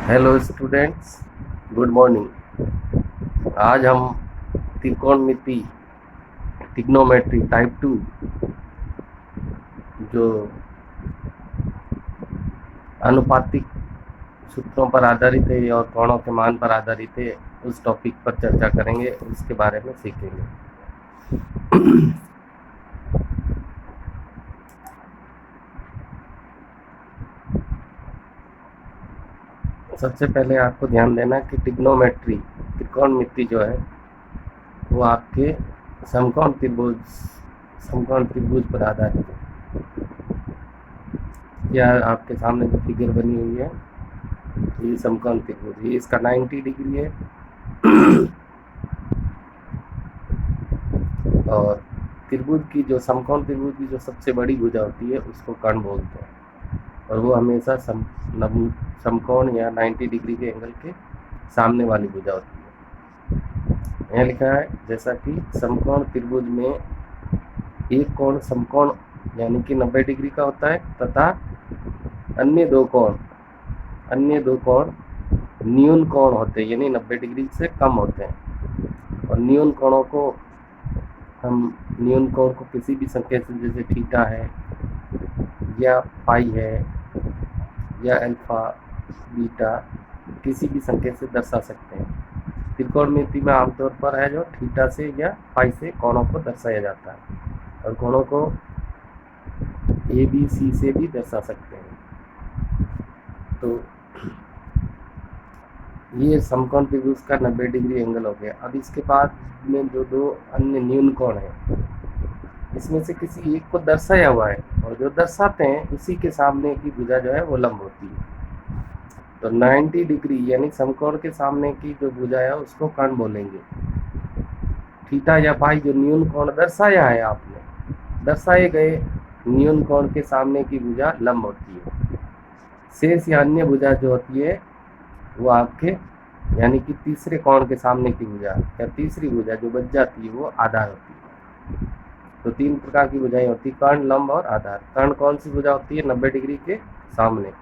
Hello students, good morning. आज हम त्रिकोणमिति trigonometry type 2 जो अनुपातिक सूत्रों पर आधारित है और कोणों के मान पर आधारित है, उस टॉपिक पर चर्चा करेंगे, उसके बारे में सीखेंगे। सबसे पहले आपको ध्यान देना कि ट्रिग्नोमेट्री त्रिकोणमिति जो है वो आपके समकोण त्रिभुज पर आधारित है। यह आपके सामने जो फिगर बनी हुई है ये समकोण त्रिभुज, ये इसका 90 डिग्री है और त्रिभुज की जो समकोण त्रिभुज की जो सबसे बड़ी भुजा होती है उसको कर्ण बोलते हैं और वो हमेशा समकोण या 90 डिग्री के एंगल के सामने वाली भुजा होती है। यहाँ लिखा है जैसा कि समकोण त्रिभुज में एक कोण समकोण यानी कि 90 डिग्री का होता है तथा अन्य दो कोण न्यून कोण होते हैं, यानी 90 डिग्री से कम होते हैं। और न्यून कोणों को किसी भी संख्या से, जैसे थीटा है या पाई है या अल्फा बीटा, किसी भी संख्या से दर्शा सकते हैं। त्रिकोणमिति में आमतौर पर है जो थीटा से या पाई से कोणों को दर्शाया जाता है और कोणों को ए बी सी से भी दर्शा सकते हैं। तो ये समकोण त्रिभुज का 90 डिग्री एंगल हो गया। अब इसके बाद में जो दो अन्य न्यून कोण है, इसमें से किसी एक को दर्शाया हुआ है और जो दर्शाते हैं उसी के सामने की भुजा जो है वो लंब होती है। तो 90 डिग्री यानी समकोण के सामने की जो भुजा है उसको कर्ण बोलेंगे। थीटा या पाई जो न्यून कोण दर्शाया है आपने, दर्शाए गए न्यून कोण के सामने की भुजा लंब होती है। शेष या अन्य भुजा जो होती है वो आपके यानी कि तीसरे कोण के सामने की भुजा या तीसरी भुजा जो बच जाती है वो आधार होती है। तो तीन प्रकार की भुजाएं होती है, कर्ण, लंब और आधार। कर्ण कौन सी भुजा होती है? 90 डिग्री के सामने।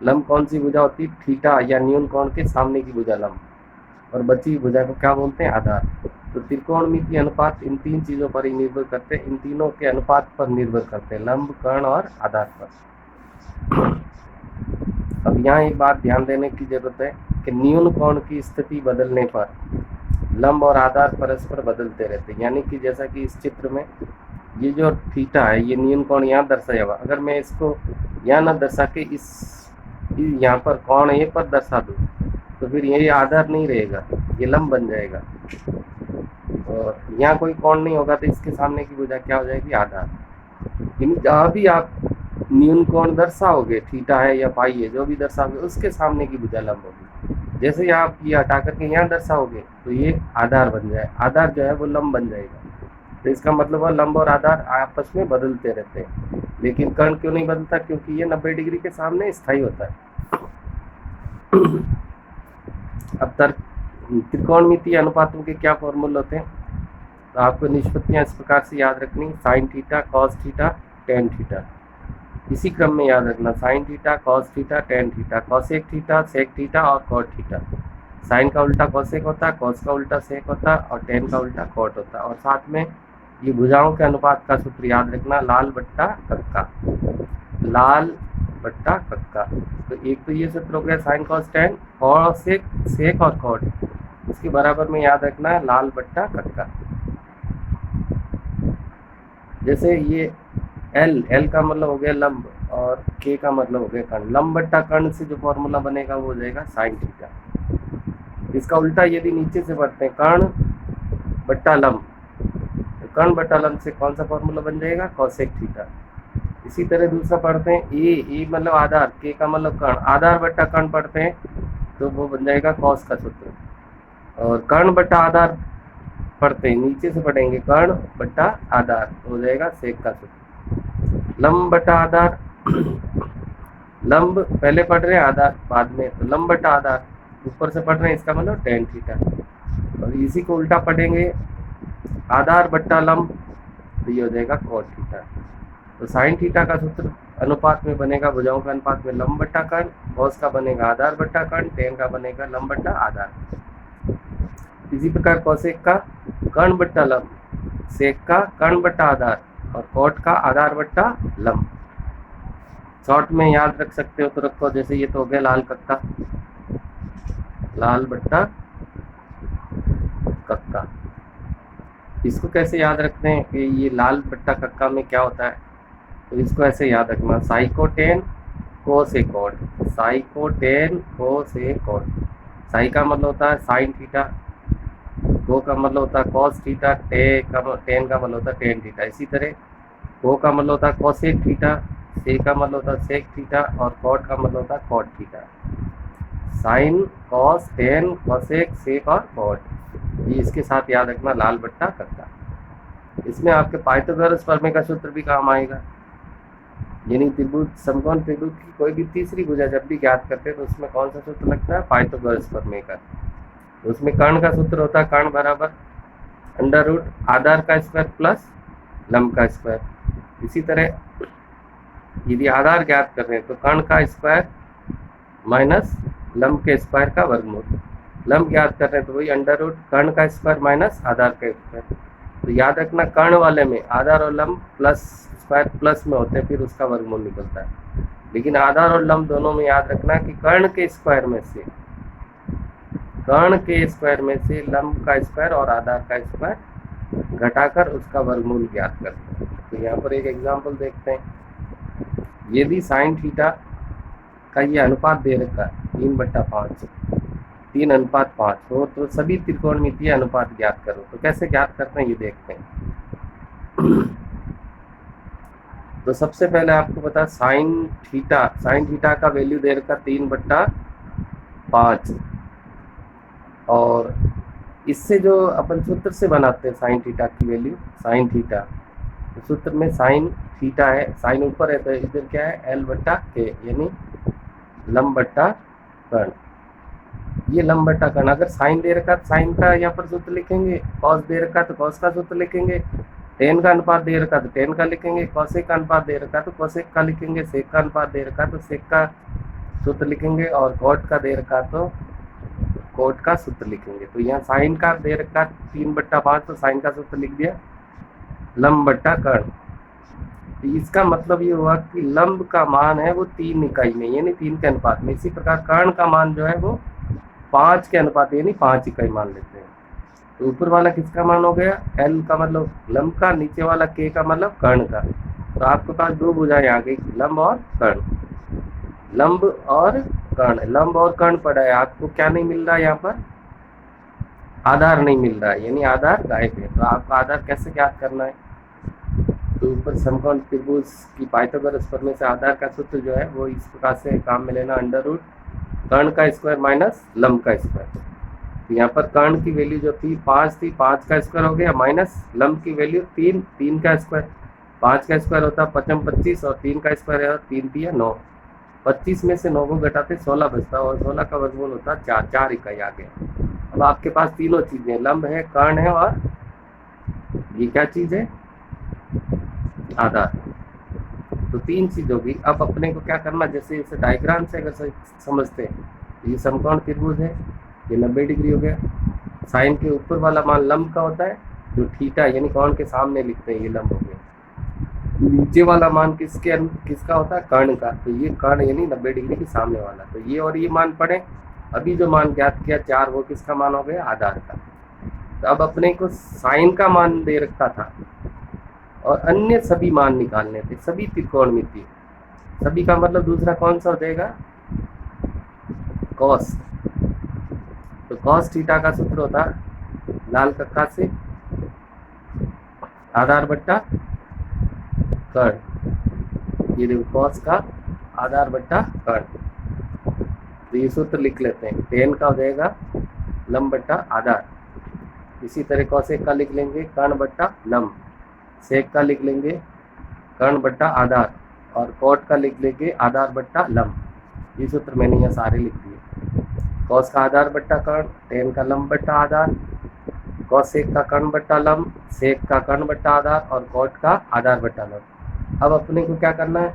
लंब कौन सी भुजा होती है? थीटा या न्यून कोण के सामने की भुजा लंब, और बची भुजा को क्या बोलते हैं? आधार। तो त्रिकोणमिति अनुपात इन तीन चीजों पर ही निर्भर करते हैं, इन तीनों के अनुपात पर निर्भर करते हैं, लंब, कर्ण और आधार पर। अब यहाँ एक बात ध्यान देने की जरूरत है कि न्यून कोण की स्थिति बदलने पर लंब और आधार परस्पर बदलते रहते हैं। यानी कि जैसा कि इस चित्र में ये जो थीटा है, ये न्यून कोण यहाँ दर्शाया हुआ, अगर मैं इसको यहाँ न दर्शा के इस यहाँ पर कोण ए पर दर्शा दूँ तो फिर ये आधार नहीं रहेगा, ये लंब बन जाएगा। और यहाँ कोई कोण नहीं होगा तो इसके सामने की भुजा क्या हो जाएगी? आधार। यानी जहाँ भी आप न्यून कोण दर्शाओगे, थीटा है या पाई है, जो भी दर्शाओगे उसके सामने की भुजा लंब होगी। जैसे ही आप ये हटा करके यहाँ दर्शाओगे तो ये आधार बन जाए, आधार जो है वो लंब बन जाएगा। तो इसका मतलब है लंब और आधार आपस में बदलते रहते हैं। लेकिन कर्ण क्यों नहीं बदलता? क्योंकि ये 90 डिग्री के सामने स्थायी होता है। अब त्रिकोणमितीय अनुपातों के क्या फॉर्मूले होते हैं? तो आपको निष्पत्तियां इस प्रकार से याद रखनी: sine theta, cos theta, tan theta. इसी क्रम में याद रखना: sine theta, cos theta, tan theta, cosec theta, sec theta और कॉट थीटा। साइन का उल्टा कॉसेक होता है, कॉस का उल्टा सेक होता है और टेन का उल्टा कॉट होता है। और साथ में ये भुजाओं के अनुपात का सूत्र याद रखना: लाल बट्टा कक्का, लाल बट्टा कक्का। तो एक तो ये सूत्र हो गया साइन कॉस टेन, कॉसेक, सेक और कॉट। इसके बराबर में याद रखना है लाल बट्टा कक्का। जैसे ये एल का मतलब हो गया लंब और के का मतलब हो गया कर्ण। लंब बट्टा कर्ण से जो फॉर्मूला बनेगा वो हो जाएगा साइन थीटा। इसका उल्टा यदि नीचे से पढ़ते हैं कर्ण बट्टा लंब, तो कर्ण बट्टा लंब से कौन सा फॉर्मूला बन जाएगा? Cosec theta. इसी तरह दूसरा पढ़ते हैं ए मतलब आधार, के का मतलब कर्ण, आधार बट्टा कर्ण पढ़ते हैं तो वो बन जाएगा कॉस का सूत्र। और कर्ण बट्टा आधार पढ़ते हैं, नीचे से पढ़ेंगे कर्ण बट्टा आधार, हो जाएगा सेक का सूत्र। लंब बटा आधार, लंब पहले पढ़ रहे हैं, आधार बाद में, तो लंब बटा आधार ऊपर से पढ़ रहे हैं, इसका मतलब टेन थीटा। और इसी को उल्टा पढ़ेंगे आधार बट्टा लंब, तो ये हो जाएगा कॉट थीटा। तो साइन थीटा का सूत्र अनुपात में बनेगा भुजाओं का अनुपात में लंब बट्टा कर्ण, कॉस का बनेगा आधार बट्टा कर्ण, टेन का बनेगा लंब बट्टा आधार। इसी प्रकार कोसेक का कर्ण बट्टा लंब, सेक का कर्ण बट्टा आधार और कॉट का आधार बट्टा लंब। शॉर्ट में याद रख सकते हो तो रखो, जैसे ये तो हो गया लाल कक्का, लाल बट्टा कक्का। इसको कैसे याद रखते हैं कि ये लाल बट्टा कक्का में क्या होता है, तो इसको ऐसे याद रखना, साइकोटेन कोसेकोट, साइकोटेन कोसेकोट। साई का मतलब होता है साइन थीटा, को का मतलब होता है कॉस थीटा, टेन का मतलब होता है टेन थीटा। इसी तरह को का मतलब होता है कोसेक थीटा, से का मतलब होता है सेक थीटा और कॉट का मतलब होता है cot theta. Sine cos tan cosec sec और कॉट, ये इसके साथ याद रखना लाल बट्टा कक्का। इसमें आपके पाइथागोरस प्रमेय का सूत्र भी काम आएगा, यानी त्रिभुज समकोण त्रिभुज की कोई भी तीसरी भुजा जब भी ज्ञात करते हैं तो उसमें कौन सा सूत्र लगता है, पाइथागोरस प्रमेय का। तो उसमें कर्ण का सूत्र होता है कर्ण बराबर अंडर रूट आधार का स्क्वायर प्लस लंब का स्क्वायर। इसी तरह यदि आधार ज्ञात कर रहे हैं तो कर्ण का स्क्वायर माइनस लंब के स्क्वायर का वर्गमूल, लंब ज्ञात कर रहे हैं तो वही अंडर रूट कर्ण का स्क्वायर माइनस आधार का स्क्वायर। तो याद रखना कर्ण वाले में आधार और लंब प्लस स्क्वायर प्लस में होते हैं, फिर उसका वर्गमूल निकलता है। लेकिन आधार और लंब दोनों में याद रखना कि कर्ण के स्क्वायर में से लंब का स्क्वायर और आधार का स्क्वायर घटाकर उसका वर्गमूल ज्ञात करते हैं। तो यहाँ पर एक एग्जाम्पल देखते हैं, यदि साइन थीटा का ये अनुपात दे रखा है 3/5, 3:5 हो तो सभी त्रिकोणमितीय अनुपात ज्ञात करो। तो कैसे ज्ञात करते हैं ये देखते हैं। तो सबसे पहले आपको पता साइन थीटा का वैल्यू दे रखा 3/5 और इससे जो अपन सूत्र से बनाते हैं साइन थीटा की वैल्यू, साइन थीटा तो सूत्र में साइन थीटा है, साइन ऊपर है तो इधर क्या है L/K यानी लंब बट्टा कर्ण। ये लंब बट्टा कर्ण, अगर साइन दे रखा तो साइन का यहाँ पर सूत्र लिखेंगे, कॉस दे रखा तो कॉस का सूत्र लिखेंगे, टेन का अनुपात दे रखा तो टेन का लिखेंगे, कॉसेक का अनुपात दे रखा तो कॉसेक का लिखेंगे, सेक का अनुपात दे रखा तो सेक का सूत्र लिखेंगे और कॉट का दे रखा तो कोट का सूत्र लिखेंगे। तो यहाँ साइन का दे रखा 3/5 तो साइन का सूत्र लिख दिया लंब बट्टा कर्ण। तो इसका मतलब ये हुआ कि लंब का मान है वो 3 इकाई में यानी 3 के अनुपात में। इसी प्रकार कर्ण का मान जो है वो 5 के अनुपात यानी 5 इकाई मान लेते हैं। तो ऊपर वाला किसका मान हो गया, L का मतलब लंब का, नीचे वाला K का मतलब कर्ण का। तो आपके पास दो भुजाएं आ गई, लंब और कर्ण, लंब और कर्ण, लंब और कर्ण पड़ा है। आपको क्या नहीं मिल रहा है यहाँ पर, आधार नहीं मिल रहा है यानी आधार गायब है। तो आपको आधार कैसे ज्ञात करना है, तो ऊपर समकोण त्रिभुज की पाइथागोरस प्रमेय से आधार का सूत्र जो है वो इस प्रकार से काम में लेना, अंडर रूट कर्ण का स्क्वायर माइनस लंब का स्क्वायर। तो यहाँ पर कर्ण की वैल्यू जो थी 5 थी, 5 का स्क्वायर हो गया माइनस लंब की वैल्यू 3, 3 का स्क्वायर, 5 का स्क्वायर होता है 25 और 3 का स्क्वायर है 3 3 9, 25 में से 9 को घटाते 16 बचता है और 16 का वर्गमूल होता है 4, 4 इकाई आ गया। अब आपके पास तीनों चीजें, लंब है, कर्ण है और ये क्या चीज है, आधार। तो 3 चीज होगी। अब अपने को क्या करना, जैसे इसे डायग्राम से अगर समझते हैं, ये समकोण त्रिभुज है, ये 90 डिग्री हो गया, साइन के ऊपर वाला मान लंब का होता है जो थीटा यानी कोण के सामने लिखते हैं, ये लंब हो गया। नीचे वाला मान किसका होता है, कर्ण का, तो ये कर्ण यानी 90 डिग्री के सामने वाला। तो ये और ये मान पड़े, अभी जो मान ज्ञात किया 4 वो किसका मान हो गया, आधार का। तो अब अपने को साइन का मान दे रखा था और अन्य सभी मान निकालने थे, सभी त्रिकोणमितीय, सभी का मतलब दूसरा कौन सा हो जाएगा, कॉस। तो कॉस थीटा का सूत्र होता लाल कक्का से आधार बट्टा कर्ण, ये देखो कॉस का आधार बट्टा कर्ण। तो ये सूत्र लिख लेते हैं, टेन का हो जाएगा लंब बट्टा आधार, इसी तरह कॉसेक का लिख लेंगे कर्ण बट्टा लंब, सेक का लिख लेंगे कर्ण बट्टा आधार और कॉट का लिख लेंगे आधार बट्टा लंब। ये सूत्र मैंने यहाँ सारे लिख दिए, कॉस का आधार बट्टा कर्ण, टेन का लंब बट्टा आधार, कॉसेक का कर्ण बट्टा लंब, सेक का कर्ण बट्टा आधार और कॉट का आधार बट्टा लंब। अब अपने को क्या करना है,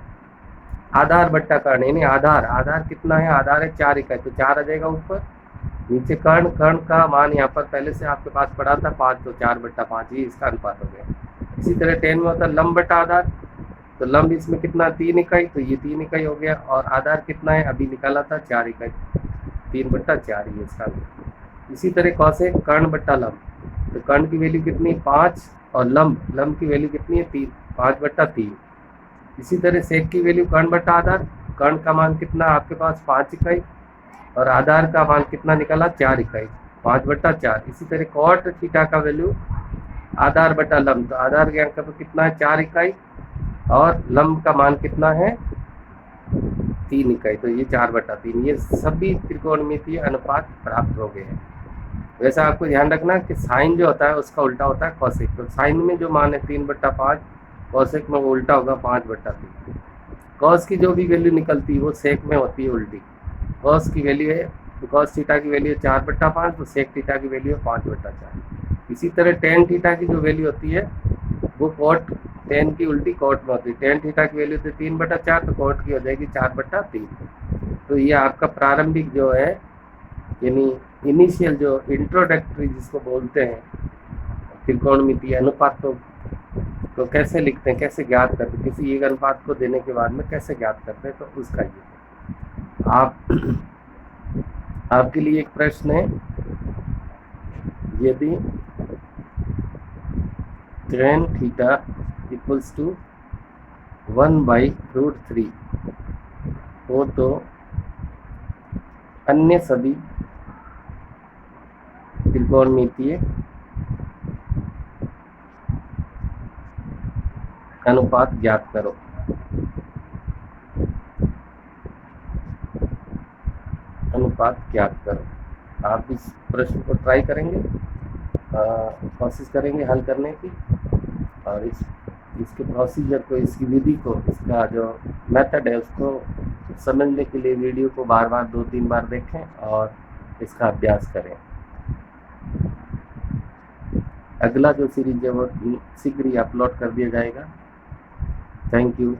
आधार बट्टा कर्ण, यानी आधार, आधार कितना है, आधार है 4 इकाई, तो 4 आ जाएगा ऊपर। नीचे कर्ण, कर्ण का मान यहाँ पर पहले से आपके पास पड़ा था 5, तो 4/5, ये इसका अनुपात हो गया। इसी तरह 10 में होता है लंब बटा आधार, तो लंब इसमें कितना 3 इकाई, तो ये 3 इकाई हो गया। और आधार कितना है, अभी निकाला था 4 इकाई, 3/4 ये इसका। इसी तरह कौशिक कर्ण बट्टा लंब, तो कर्ण की वैल्यू कितनी 5, और लंब की वैल्यू कितनी है 3, 5/3। इसी तरह सेक की वैल्यू कर्ण बट्टा आधार, कर्ण का मान कितना आपके पास 5 इकाई, और आधार का मान कितना निकाला 4 इकाई, 5/4। इसी तरह कॉट थीटा का वैल्यू आधार बटा लंब, तो आधार के अंक पर कितना है 4 इकाई, और लंब का मान कितना है 3 इकाई, तो ये 4/3। ये सभी त्रिकोणमितीय अनुपात प्राप्त हो गए हैं। वैसे आपको ध्यान रखना कि साइन जो होता है उसका उल्टा होता है कौशिक, तो साइन में जो मान है 3/5, कौशिक में उल्टा होगा 5/3। कॉस की जो भी वैल्यू निकलती है वो सेक में होती है उल्टी। कॉस की वैल्यू है, तो कॉस थीटा की वैल्यू है 4/5, तो सेक थीटा की वैल्यू है 5/4। इसी तरह टेन थीटा की जो वैल्यू होती है वो कॉट, टेन की उल्टी कॉट में होती है। टेन थीटा की वैल्यू थी 3/4, तो कॉट की हो जाएगी 4/3। तो ये आपका प्रारंभिक जो है, यानी इनिशियल जो इंट्रोडक्टरी जिसको बोलते हैं त्रिकोणमितीय अनुपात, तो कैसे लिखते हैं, कैसे ज्ञात करते हैं, किसी एक अनुपात को देने के बाद में कैसे ज्ञात करते हैं, तो उसका ये आप आपके लिए एक प्रश्न है, यदि tan थीटा इक्वल्स टू 1/√3 हो तो अन्य सभी त्रिकोणमितीय अनुपात ज्ञात करो। अनुपात ज्ञात करो। आप इस प्रश्न को ट्राई करेंगे, कोशिश करेंगे हल करने की, और इसके प्रोसीजर को, इसकी विधि को, इसका जो मेथड है उसको समझने के लिए वीडियो को बार बार 2-3 बार देखें और इसका अभ्यास करें। अगला जो सीरीज है वो शीघ्र ही अपलोड कर दिया जाएगा। Thank you.